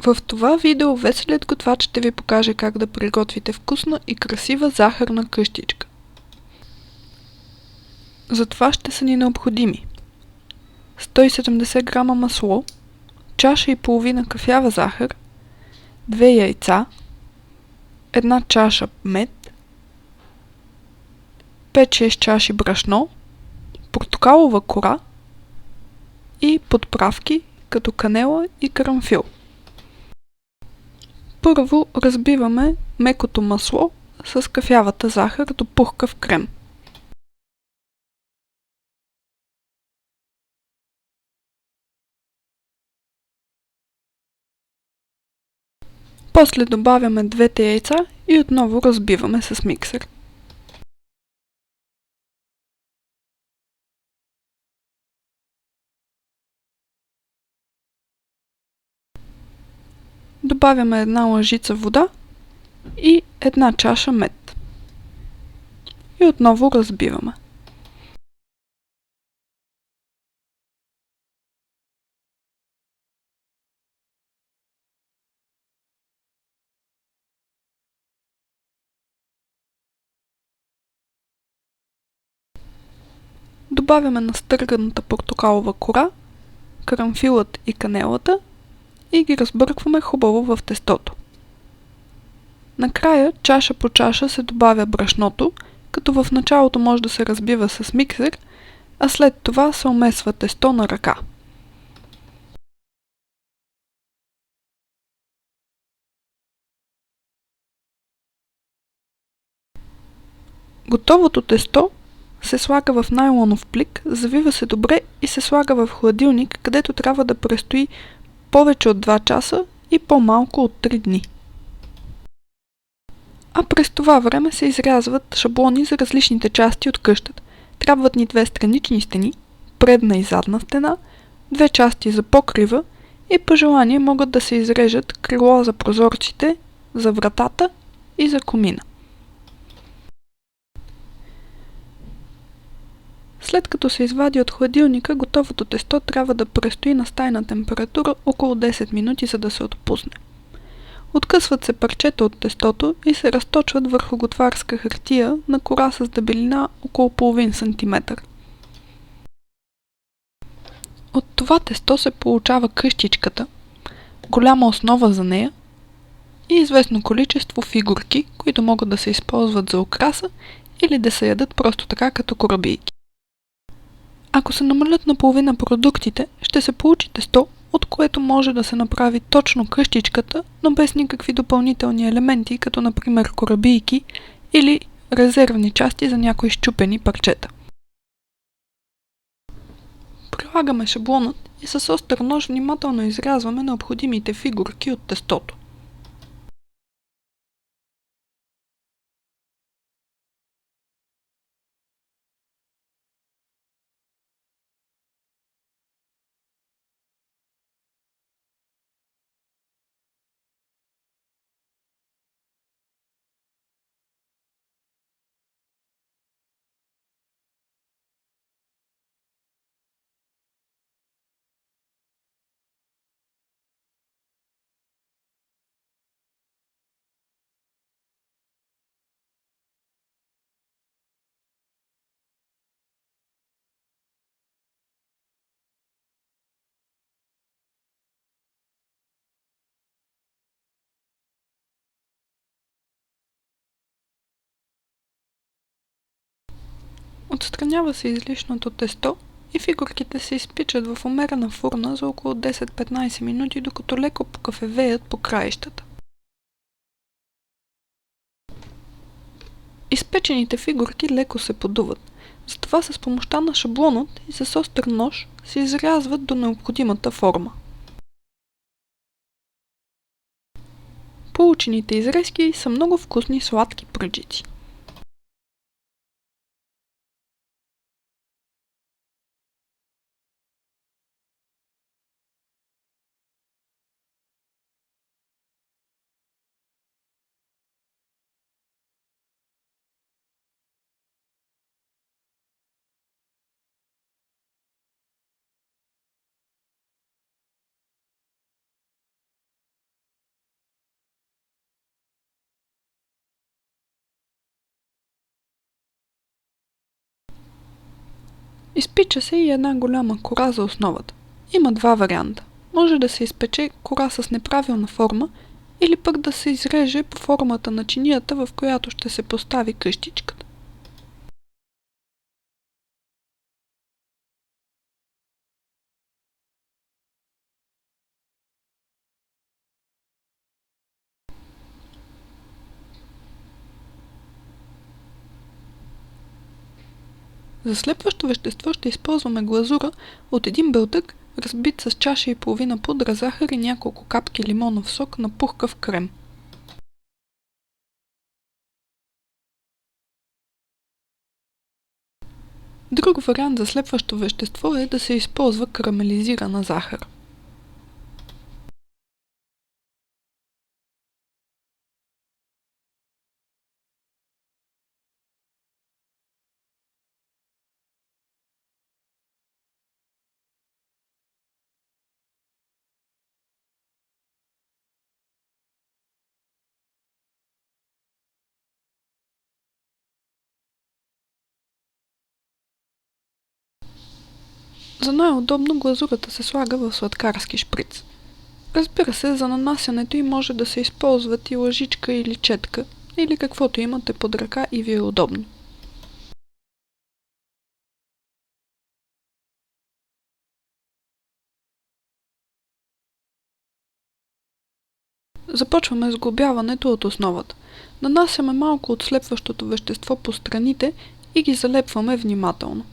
В това видео веселият готвач ще ви покаже как да приготвите вкусна и красива захарна къщичка. За това ще са ни необходими 170 грама масло, чаша и половина кафява захар, 2 яйца, 1 чаша мед, 5-6 чаши брашно, портокалова кора и подправки като канела и карамфил. Първо разбиваме мекото масло с кафявата захар до пухкав крем. После добавяме двете яйца и отново разбиваме с миксер. Добавяме една лъжица вода и една чаша мед. И отново разбиваме. Добавяме настърганата портокалова кора, карамфилът и канелата и ги разбъркваме хубаво в тестото. Накрая, чаша по чаша се добавя брашното, като в началото може да се разбива с миксер, а след това се омесва тесто на ръка. Готовото тесто се слага в найлонов плик, завива се добре и се слага в хладилник, където трябва да престои повече от 2 часа и по-малко от 3 дни. А през това време се изрязват шаблони за различните части от къщата. Трябват ни 2 странични стени, предна и задна стена, 2 части за покрива и по желание могат да се изрежат крило за прозорците, за вратата и за комина. След като се извади от хладилника, готовото тесто трябва да престои на стайна температура около 10 минути, за да се отпусне. Откъсват се парчета от тестото и се разточват върху готварска хартия на кора с дебелина около половин сантиметър. От това тесто се получава къщичката, голяма основа за нея и известно количество фигурки, които могат да се използват за украса или да се ядат просто така като корабийки. Ако се намалят наполовина продуктите, ще се получи тесто, от което може да се направи точно къщичката, но без никакви допълнителни елементи, като например корабийки или резервни части за някои счупени парчета. Прилагаме шаблонът и с остър нож внимателно изрязваме необходимите фигурки от тестото. Отстранява се излишното тесто и фигурките се изпичат в умерена фурна за около 10-15 минути, докато леко покафевеят по краищата. Изпечените фигурки леко се подуват, затова с помощта на шаблонът и с остър нож се изрязват до необходимата форма. Получените изрезки са много вкусни сладки пръджици. Изпича се и една голяма кора за основата. Има два варианта. Може да се изпече кора с неправилна форма или пък да се изреже по формата на чинията, в която ще се постави къщичката. За слепващо вещество ще използваме глазура от един белтък, разбит с чаша и половина пудра захар и няколко капки лимонов сок на пухкав крем. Друг вариант за слепващо вещество е да се използва карамелизирана захар. За най-удобно глазурата се слага в сладкарски шприц. Разбира се, за нанасянето й може да се използват и лъжичка или четка, или каквото имате под ръка и ви е удобно. Започваме с сглобяването от основата. Нанасяме малко от слепващото вещество по страните и ги залепваме внимателно.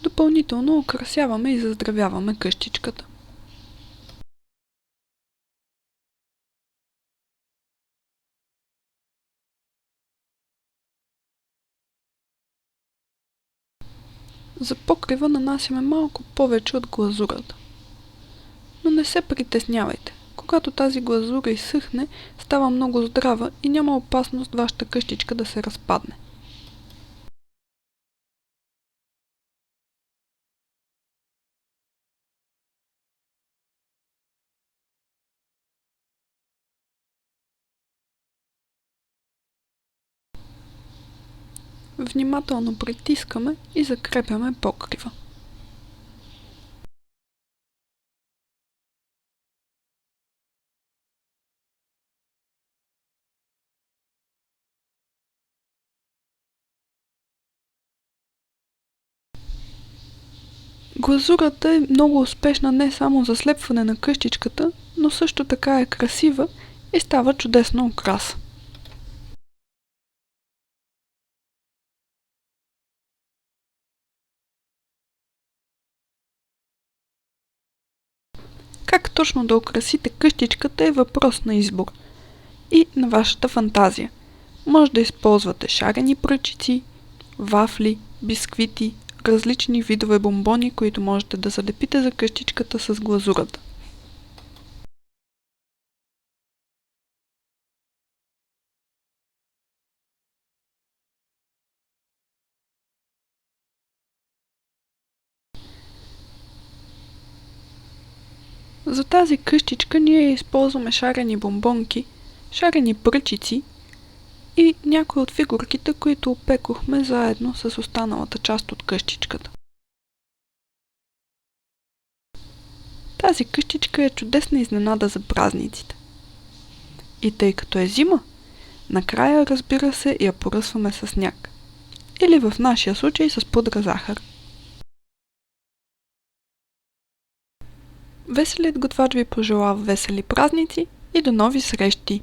Допълнително украсяваме и заздравяваме къщичката. За покрива нанасяме малко повече от глазурата. Но не се притеснявайте. Когато тази глазура изсъхне, става много здрава и няма опасност вашата къщичка да се разпадне. Внимателно притискаме и закрепяме покрива. Глазурата е много успешна не само за слепване на къщичката, но също така е красива и става чудесна украса. Как точно да украсите къщичката е въпрос на избор и на вашата фантазия. Може да използвате шарени пръчици, вафли, бисквити, различни видове бомбони, които можете да залепите за къщичката с глазурата. За тази къщичка ние използваме шарени бомбонки, шарени пръчици и някои от фигурките, които опекохме заедно с останалата част от къщичката. Тази къщичка е чудесна изненада за празниците. И тъй като е зима, Накрая, разбира се, я поръсваме с сняг. Или в нашия случай с пудра захар. Веселият готвач ви пожелава весели празници и до нови срещи!